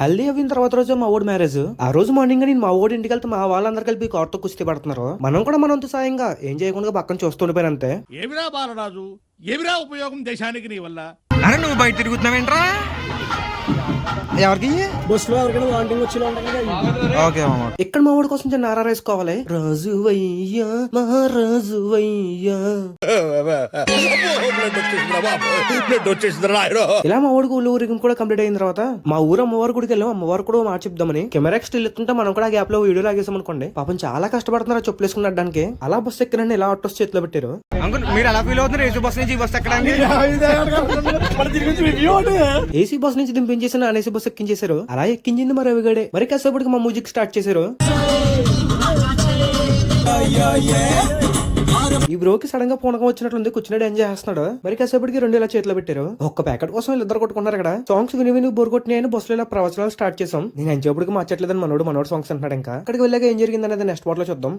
హల్దీ అయిన తర్వాత రోజు మా ఓడి మ్యారేజ్. ఆ రోజు మార్నింగ్ నేను మా ఓడి ఇంటికి వెళ్తే మా వాళ్ళందరూ కలిపి కార్తో కుస్తీ పడుతున్నారు. మనం కూడా మనంత సాయంగా ఏం చేయకుండా పక్కన చూస్తుండిపోయిన అంతే. ఏమిరా బాలరాజు, ఏమిరా ఉపయోగం దేశానికి నీ వల్ల? అరే నువ్వు బయట తిరుగుతున్నావేంట్రా? ఎవరికి బస్ లో ఎవరికైనా వాంటింగ్ వచ్చి ఓకే మామ. ఇక్కడ మా ఓడి కోసం చిన్న ఆర్ఆర్ వేసుకోవాలి. రాజు వయ్యా మహారాజు వయ్యా. ఇలా మా ఊరికి ఊరికి కూడా కంప్లీట్ అయిన తర్వాత మా ఊరు అమ్మవారి గుడికి వెళ్ళాం. అమ్మవారు కూడా మాట చెప్దామని కెమెరా స్టిల్ ఎత్తుంటే మనం కూడా గ్యాప్ లో వీడియో లాగేసాం అనుకోండి. పాపం చాలా కష్టపడుతున్నారు చెప్పులు వేసుకుని అడ్డానికి. అలా బస్సు ఎక్కడండి ఇలా ఆటోస్ చేతిలో పెట్టారు. అంకుల్ మీరు ఎలా ఫీల్ అవుతున్నారు? ఏసీ బస్ నుంచి ఈ బస్ ఎక్కడానికి? ఏసీ బస్ నుంచి దింపించేసిన అనేసి బస్ ఎక్కించేశారు. అలా ఎక్కించింది మరి రవిగడే. మరి కాసేపటికి మా మ్యూజిక్ స్టార్ట్ చేశారు. ఈ బ్రోకి సడన్ గా పూనకం వచ్చినట్లుంది. కూర్చున్నాడు ఎంజాయ్ చేస్తున్నాడు. మరి కాసేపటికి 2 ఇలా చేతిలో పెట్టారు. ఒక్క ప్యాకెట్ కోసం వీళ్ళిద్దరు కొట్టుకున్నారు. ఇక్కడ సాంగ్స్ విని బోర్ కొట్టినాయని బస్సులో ఇలా ప్రవచనాలు స్టార్ట్ చేసాం. నేను ఎంచేపటికి మార్చట్లేదని మనోడు సాంగ్స్ అంటున్నాడు. ఇంకా అక్కడికి వెళ్ళాక ఏం జరిగింది అనేది నెక్స్ట్ పార్ట్ లో చూద్దాం.